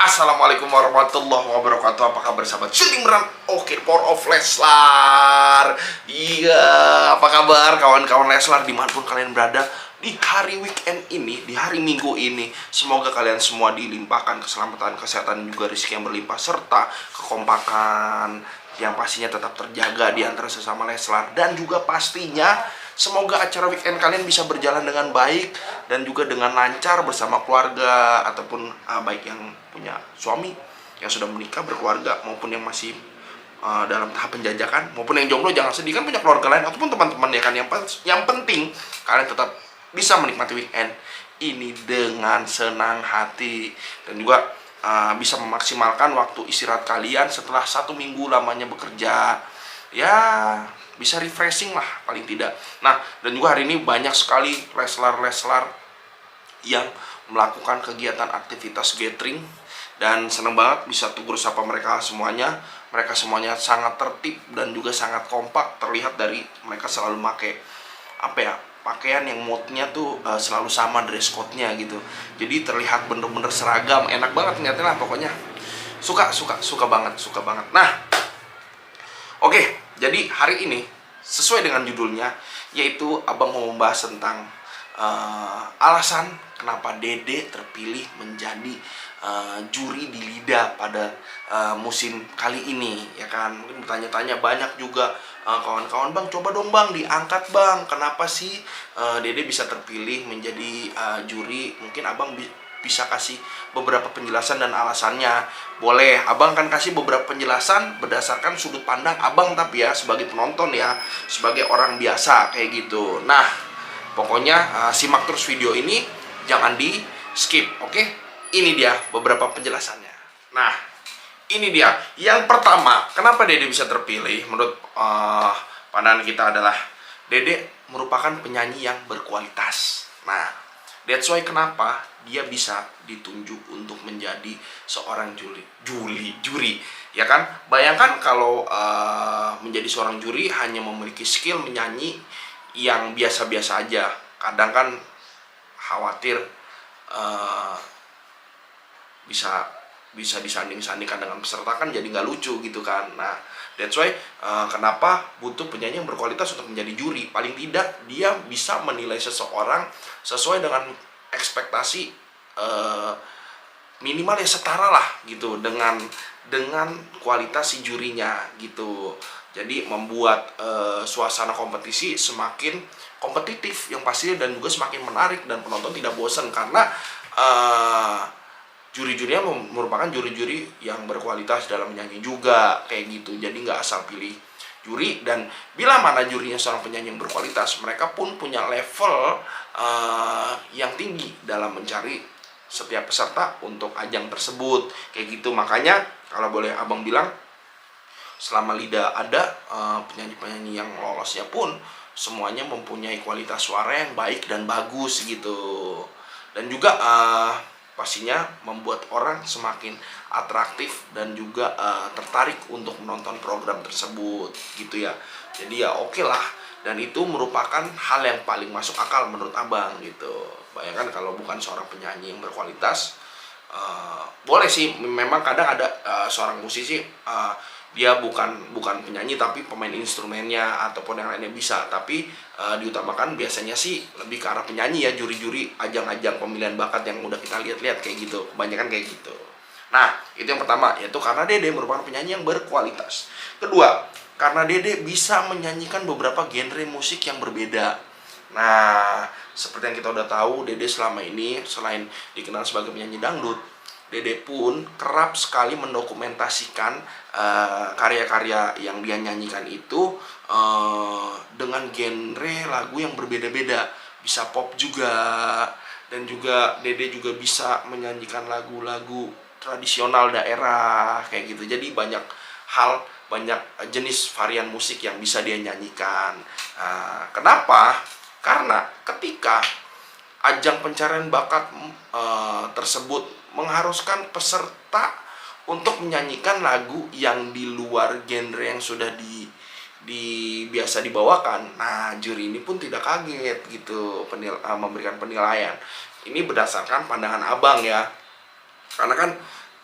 Assalamualaikum warahmatullahi wabarakatuh. Apa kabar sahabat syuting beneran? Oke, Power of Leslar. Iya, apa kabar kawan-kawan Leslar dimanapun kalian berada di hari weekend ini, di hari Minggu ini. Semoga kalian semua dilimpahkan keselamatan, kesehatan, dan juga rezeki yang berlimpah, serta kekompakan yang pastinya tetap terjaga di antara sesama Leslar. Dan juga pastinya semoga acara weekend kalian bisa berjalan dengan baik dan juga dengan lancar bersama keluarga, ataupun baik yang punya suami, yang sudah menikah berkeluarga, maupun yang masih dalam tahap penjajakan, maupun yang jomblo. Jangan sedih, kan punya keluarga lain ataupun teman-teman ya kan. Yang penting kalian tetap bisa menikmati weekend ini dengan senang hati, dan juga bisa memaksimalkan waktu istirahat kalian setelah 1 minggu lamanya bekerja. Ya, bisa refreshing lah paling tidak. Nah, dan juga hari ini banyak sekali Leslar-Leslar yang melakukan kegiatan aktivitas gathering, dan senang banget bisa tegur sapa mereka semuanya. Mereka semuanya sangat tertib dan juga sangat kompak. Terlihat dari mereka selalu pakai pakaian yang moodnya tuh selalu sama dress code-nya gitu. Jadi terlihat bener-bener seragam, enak banget ngeliatnya lah pokoknya. Suka banget. Nah, oke, jadi hari ini sesuai dengan judulnya, yaitu Abang mau membahas tentang alasan kenapa Dede terpilih menjadi juri di Lida pada musim kali ini, ya kan? Mungkin bertanya-tanya banyak juga kawan-kawan, Bang, coba dong Bang diangkat Bang, kenapa sih Dede bisa terpilih menjadi juri? Mungkin Abang bisa kasih beberapa penjelasan dan alasannya. Boleh, Abang kan kasih beberapa penjelasan berdasarkan sudut pandang Abang, tapi ya sebagai penonton ya, sebagai orang biasa kayak gitu. Nah, pokoknya simak terus video ini, jangan di skip, oke? Ini dia beberapa penjelasannya. Nah, ini dia. Yang pertama, kenapa Dede bisa terpilih? Menurut pandangan kita adalah Dede merupakan penyanyi yang berkualitas. Nah, that's why kenapa dia bisa ditunjuk untuk menjadi seorang juri, ya kan? Bayangkan kalau menjadi seorang juri hanya memiliki skill menyanyi yang biasa-biasa aja. Kadang kan khawatir bisa disanding-sandingkan dengan peserta, kan jadi nggak lucu gitu kan. Nah, that's why kenapa butuh penyanyi yang berkualitas untuk menjadi juri. Paling tidak dia bisa menilai seseorang sesuai dengan ekspektasi minimal ya setara lah gitu dengan kualitas si jurinya gitu. Jadi membuat suasana kompetisi semakin kompetitif yang pastinya, dan juga semakin menarik, dan penonton tidak bosan karena juri-jurinya merupakan juri-juri yang berkualitas dalam menyanyi juga kayak gitu. Jadi nggak asal pilih juri, dan bila mana jurinya seorang penyanyi yang berkualitas, mereka pun punya level yang tinggi dalam mencari setiap peserta untuk ajang tersebut kayak gitu. Makanya kalau boleh Abang bilang, selama Lida ada, penyanyi-penyanyi yang lolosnya pun semuanya mempunyai kualitas suara yang baik dan bagus gitu. Dan juga pastinya membuat orang semakin atraktif dan juga tertarik untuk menonton program tersebut gitu ya. Jadi ya oke lah, dan itu merupakan hal yang paling masuk akal menurut Abang gitu. Bayangkan kalau bukan seorang penyanyi yang berkualitas, boleh sih memang kadang ada seorang musisi dia bukan penyanyi tapi pemain instrumennya ataupun yang lainnya bisa, tapi diutamakan biasanya sih lebih ke arah penyanyi ya, juri-juri ajang-ajang pemilihan bakat yang udah kita lihat-lihat kayak gitu, kebanyakan kayak gitu. Nah, itu yang pertama, yaitu karena Dede merupakan penyanyi yang berkualitas. Kedua, karena Dede bisa menyanyikan beberapa genre musik yang berbeda. Nah, seperti yang kita udah tahu, Dede selama ini selain dikenal sebagai penyanyi dangdut, Dede pun kerap sekali mendokumentasikan karya-karya yang dia nyanyikan itu dengan genre lagu yang berbeda-beda. Bisa pop juga, dan juga Dede juga bisa menyanyikan lagu-lagu tradisional daerah kayak gitu. Jadi banyak jenis varian musik yang bisa dia nyanyikan. Kenapa? Karena ketika ajang pencarian bakat tersebut mengharuskan peserta untuk menyanyikan lagu yang di luar genre yang sudah biasa dibawakan. Nah, juri ini pun tidak kaget gitu memberikan penilaian. Ini berdasarkan pandangan Abang ya. Karena kan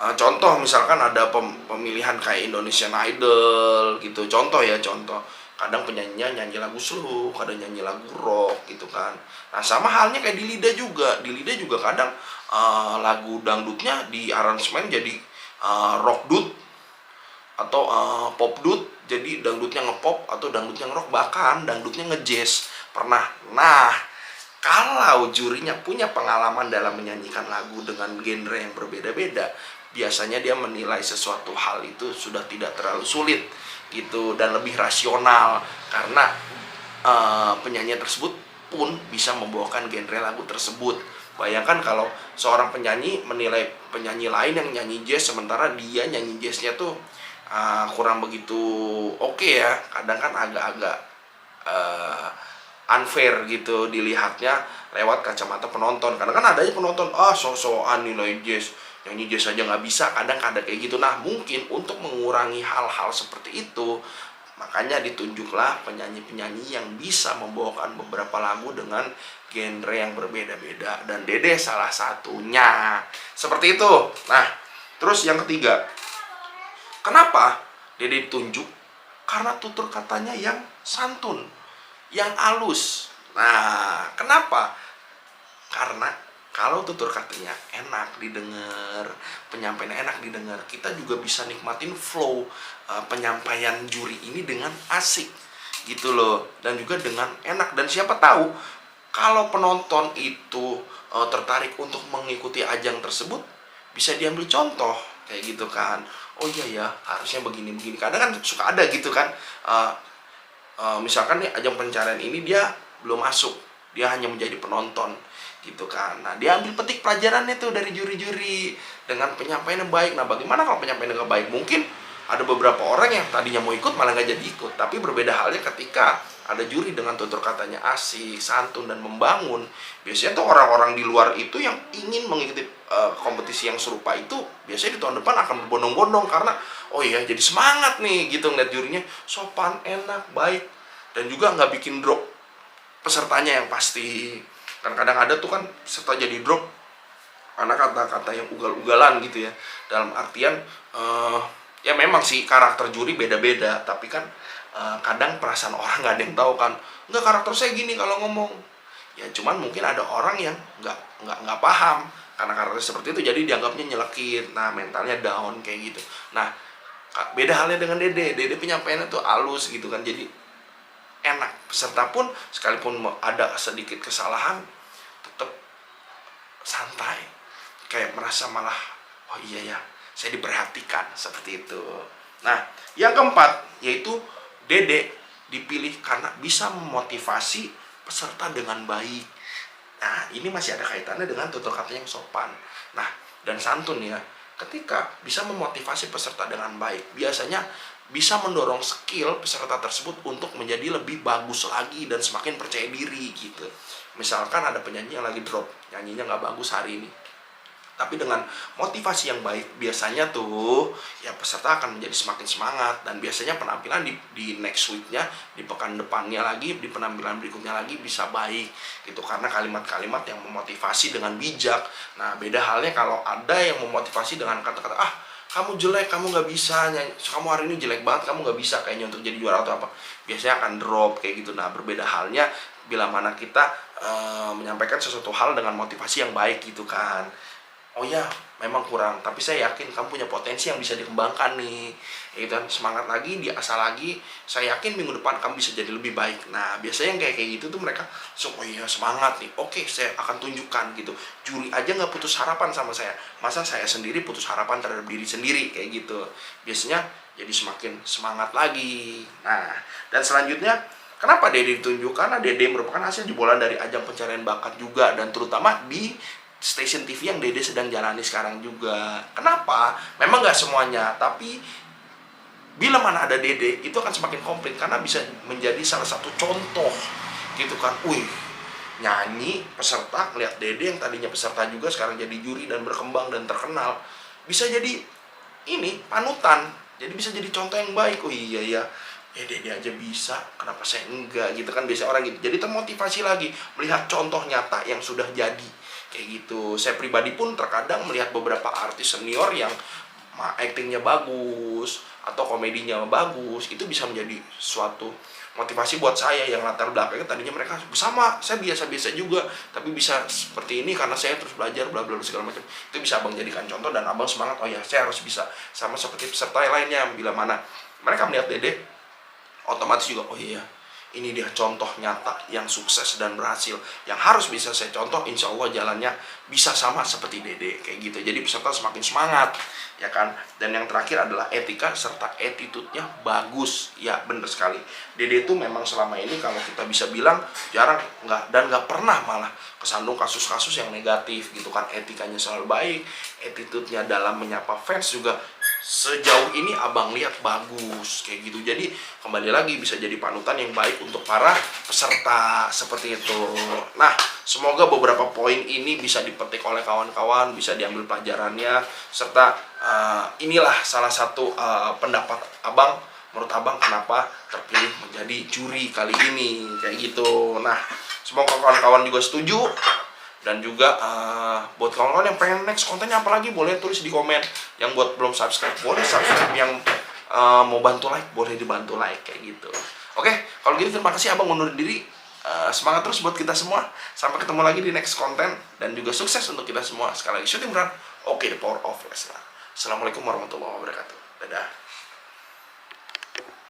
Contoh misalkan ada pemilihan kayak Indonesian Idol gitu, contoh ya, contoh kadang penyanyinya nyanyi lagu slow, kadang nyanyi lagu rock gitu kan. Nah sama halnya kayak di Lida juga kadang lagu dangdutnya di aransemen jadi rock dut atau pop dut, jadi dangdutnya ngepop atau dangdutnya ngerock, bahkan dangdutnya ngejazz pernah. Nah kalau jurinya punya pengalaman dalam menyanyikan lagu dengan genre yang berbeda-beda, biasanya dia menilai sesuatu hal itu sudah tidak terlalu sulit gitu dan lebih rasional, karena penyanyi tersebut pun bisa membawakan genre lagu tersebut. Bayangkan kalau seorang penyanyi menilai penyanyi lain yang nyanyi jazz, sementara dia nyanyi jazznya tuh kurang begitu oke ya, kadang kan agak-agak uh, unfair gitu dilihatnya lewat kacamata penonton. Karena kan ada aja penonton so-soan nilai jazz, nyanyi jazz aja nggak bisa, kadang ada kayak gitu. Nah mungkin untuk mengurangi hal-hal seperti itu, makanya ditunjuklah penyanyi-penyanyi yang bisa membawakan beberapa lagu dengan genre yang berbeda-beda, dan Dede salah satunya seperti itu. Nah terus yang ketiga, kenapa Dede ditunjuk? Karena tutur katanya yang santun, yang halus. Nah, kenapa? Karena kalau tutur katanya enak didengar, penyampaiannya enak didengar, kita juga bisa nikmatin flow penyampaian juri ini dengan asik gitu loh, dan juga dengan enak. Dan siapa tahu kalau penonton itu tertarik untuk mengikuti ajang tersebut, bisa diambil contoh kayak gitu kan. Oh iya ya, harusnya begini-begini. Kadang kan suka ada gitu kan, misalkan nih ajang pencarian ini dia belum masuk, dia hanya menjadi penonton gitu kan. Nah dia ambil petik pelajarannya tuh dari juri-juri dengan penyampaian yang baik. Nah bagaimana kalau penyampaian yang baik? Mungkin ada beberapa orang yang tadinya mau ikut malah nggak jadi ikut. Tapi berbeda halnya ketika ada juri dengan tutur katanya asik, santun, dan membangun. Biasanya tuh orang-orang di luar itu yang ingin mengikuti kompetisi yang serupa itu, biasanya di tahun depan akan berbondong-bondong, karena oh iya jadi semangat nih gitu ngeliat jurinya sopan, enak, baik, dan juga nggak bikin drop pesertanya yang pasti. Kan kadang ada tuh kan peserta jadi drop karena kata-kata yang ugal-ugalan gitu ya, dalam artian ya memang sih karakter juri beda-beda, tapi kan kadang perasaan orang nggak ada yang tahu kan. Nggak, karakter saya gini kalau ngomong ya, cuman mungkin ada orang yang nggak paham karena karakter seperti itu, jadi dianggapnya nyelekit. Nah mentalnya down kayak gitu. Nah beda halnya dengan Dede penyampaiannya tuh halus gitu kan, jadi enak. Peserta pun sekalipun ada sedikit kesalahan tetap santai, kayak merasa malah oh iya ya saya diperhatikan seperti itu. Nah yang keempat yaitu Dede dipilih karena bisa memotivasi peserta dengan baik. Nah ini masih ada kaitannya dengan tutur kata yang sopan, nah dan santun ya. Ketika bisa memotivasi peserta dengan baik, biasanya bisa mendorong skill peserta tersebut untuk menjadi lebih bagus lagi dan semakin percaya diri gitu. Misalkan ada penyanyi yang lagi drop, nyanyinya nggak bagus hari ini, tapi dengan motivasi yang baik, biasanya tuh ya peserta akan menjadi semakin semangat, dan biasanya penampilan di next week-nya, di pekan depannya lagi, di penampilan berikutnya lagi bisa baik gitu, karena kalimat-kalimat yang memotivasi dengan bijak. Nah beda halnya kalau ada yang memotivasi dengan kata-kata kamu jelek, kamu nggak bisa nyanyi, kamu hari ini jelek banget, kamu nggak bisa kayaknya untuk jadi juara atau apa, biasanya akan drop kayak gitu. Nah berbeda halnya bila mana kita menyampaikan sesuatu hal dengan motivasi yang baik gitu kan. Oh ya memang kurang, tapi saya yakin kamu punya potensi yang bisa dikembangkan nih, gitu kan. Semangat lagi, diasah lagi, saya yakin minggu depan kamu bisa jadi lebih baik. Nah biasanya yang kayak gitu tuh mereka oh iya semangat nih, oke saya akan tunjukkan gitu. Juri aja nggak putus harapan sama saya, masa saya sendiri putus harapan terhadap diri sendiri kayak gitu. Biasanya jadi semakin semangat lagi. Nah dan selanjutnya, kenapa Dede ditunjuk? Karena Dede merupakan hasil jebolan dari ajang pencarian bakat juga, dan terutama di stasiun TV yang Dede sedang jalani sekarang juga. Kenapa? Memang nggak semuanya, tapi bila mana ada Dede itu akan semakin komplit, karena bisa menjadi salah satu contoh gitu kan. Wih, nyanyi peserta ngeliat Dede yang tadinya peserta juga sekarang jadi juri dan berkembang dan terkenal, bisa jadi ini panutan, jadi bisa jadi contoh yang baik. Oh iya ya, Dede aja bisa, kenapa saya enggak gitu kan, biasanya orang gitu. Jadi termotivasi lagi melihat contoh nyata yang sudah jadi kayak gitu. Saya pribadi pun terkadang melihat beberapa artis senior yang actingnya bagus atau komedinya bagus, itu bisa menjadi suatu motivasi buat saya yang latar belakangnya tadinya mereka sama saya biasa-biasa juga, tapi bisa seperti ini karena saya terus belajar bla bla bla segala macam. Itu bisa abang jadikan contoh dan abang semangat, oh ya saya harus bisa sama seperti peserta lainnya. Bila mana mereka melihat Dede, otomatis juga oh iya ini dia contoh nyata yang sukses dan berhasil, yang harus bisa saya contoh. Insya Allah jalannya bisa sama seperti Dede kayak gitu. Jadi peserta semakin semangat, ya kan. Dan yang terakhir adalah etika serta attitude-nya bagus. Ya bener sekali, Dede itu memang selama ini kalau kita bisa bilang jarang nggak pernah malah kesandung kasus-kasus yang negatif gitu kan. Etikanya selalu baik, attitude-nya dalam menyapa fans juga sejauh ini abang lihat bagus kayak gitu. Jadi kembali lagi bisa jadi panutan yang baik untuk para peserta seperti itu. Nah, semoga beberapa poin ini bisa dipetik oleh kawan-kawan, bisa diambil pelajarannya, serta inilah salah satu pendapat abang, menurut abang kenapa terpilih menjadi juri kali ini kayak gitu. Nah, semoga kawan-kawan juga setuju. Dan juga buat kawan-kawan yang pengen next kontennya apalagi, boleh tulis di komen. Yang buat belum subscribe boleh subscribe, yang mau bantu like boleh dibantu like kayak gitu. Oke, kalau gitu terima kasih, abang undur diri. Semangat terus buat kita semua, sampai ketemu lagi di next konten, dan juga sukses untuk kita semua. Sekali lagi syuting run, oke, the power of Leslar. Assalamualaikum warahmatullahi wabarakatuh. Dadah.